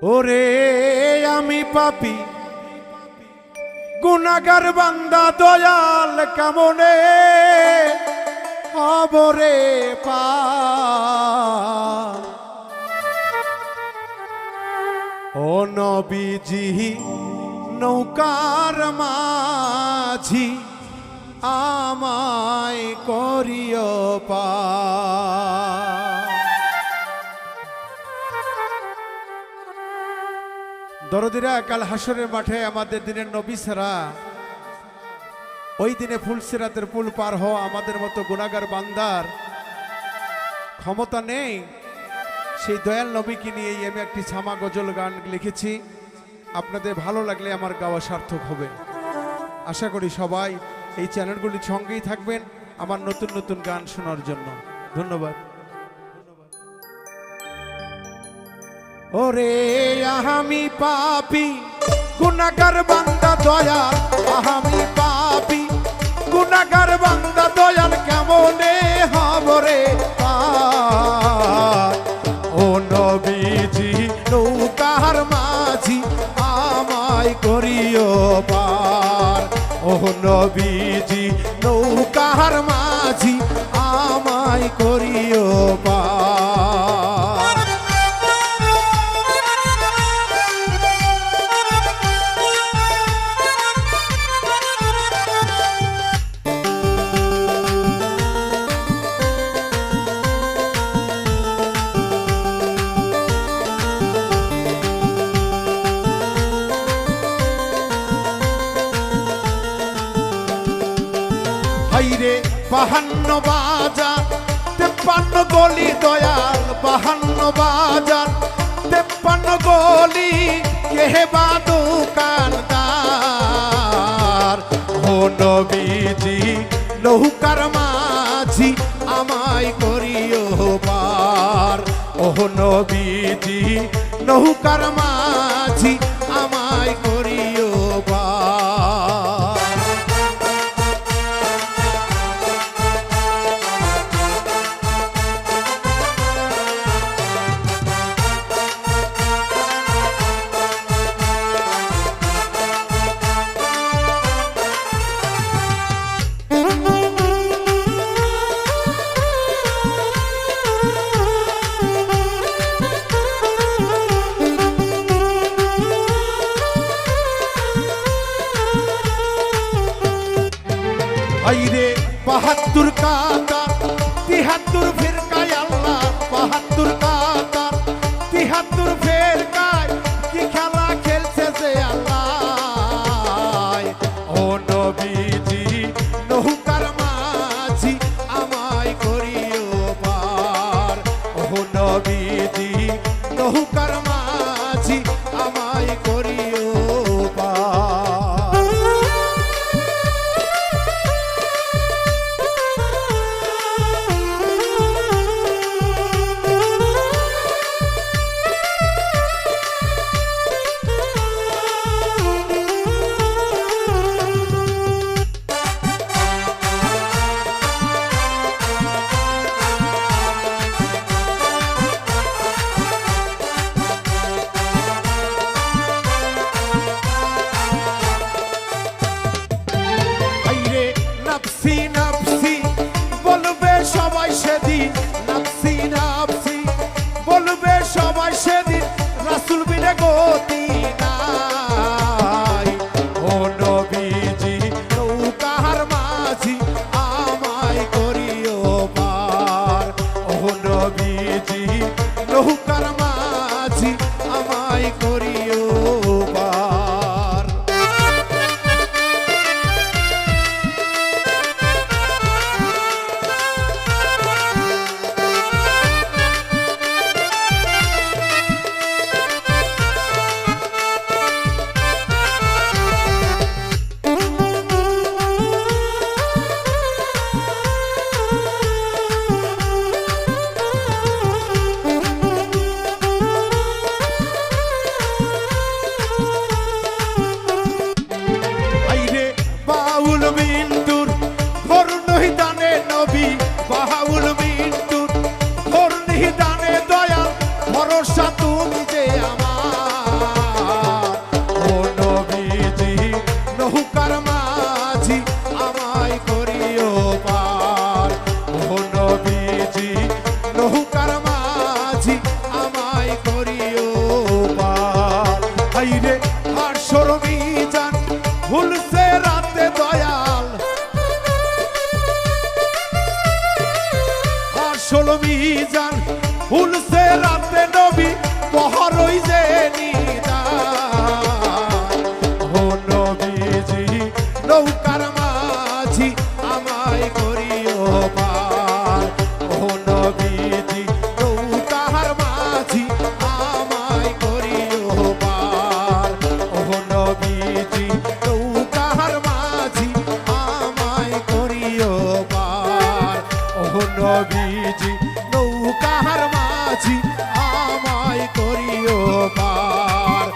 ওরে আমি পাপী গুনাহগার বান্দা দয়াল কেমনে হবরে পার। ও নবীজি নৌকার মাঝি আমায় করিও পার। দরদিরা, কাল হাসরের মাঠে আমাদের দিনের নবী ছাড়া ওই দিনে ফুলসিরাতের পুল পার হওয়া আমাদের মতো গুনাহগার বান্দার ক্ষমতা নেই। সেই দয়াল নবীকে নিয়েই আমি একটি ছামা গজল গান লিখেছি। আপনাদের ভালো লাগলে আমার গাওয়া সার্থক হবে। আশা করি সবাই এই চ্যানেলগুলির সঙ্গেই থাকবেন আমার নতুন নতুন গান শোনার জন্য। ধন্যবাদ। ওরে আমি পাপী গুনাহগার বান্দা দয়াল, আমি পাপী গুনাহগার বান্দা দয়াল কেমনে হবরে পার। ও নবীজি নৌকার মাঝি আমায় করিও পার। ও নবীজি নৌকার মাঝি আমায় করিও পার। হাইরে 52 বাজার 53 গলি দয়াল, 52 বাজার 53 গলি কে বা দোকানদার। ও নবীজি নৌকার মাঝি আমায় করিও পার। ও নবীজি নৌকার মাঝি আমায় করিও পার। আইরে 72 কাতার 73 ফিরকায় আল্লাহ, 72 কাতার 73 ফিরকায় কি খেলা খেলছে যে আল্লাহ। ও নবীজি নৌকার মাঝি আমায় করিও পার। ও নবীজি নৌকার মাঝি আমায় করিও পার। নাফসি নাফসি বলবে সবাই সেদিন, নাফসি নাফসি বলবে সবাই সেদিন, রাসূল বিনে গতি নাই। ও নবীজি নৌকার মাঝি আমায় করিও পার। ও নবীজি নৌকার মাঝি আমায় করিও পার। ভরসা তুমি যে আমার। ফুলছে রাতে নবী পহরই যে নিদান ও নবীজি নৌকার মাঝি আমায় করিও পার ও নবীজি নৌকার মাঝি আমায় করিও পার ও নবীজি নৌকার মাঝি আমায় করিও পার ও নবীজি নৌকার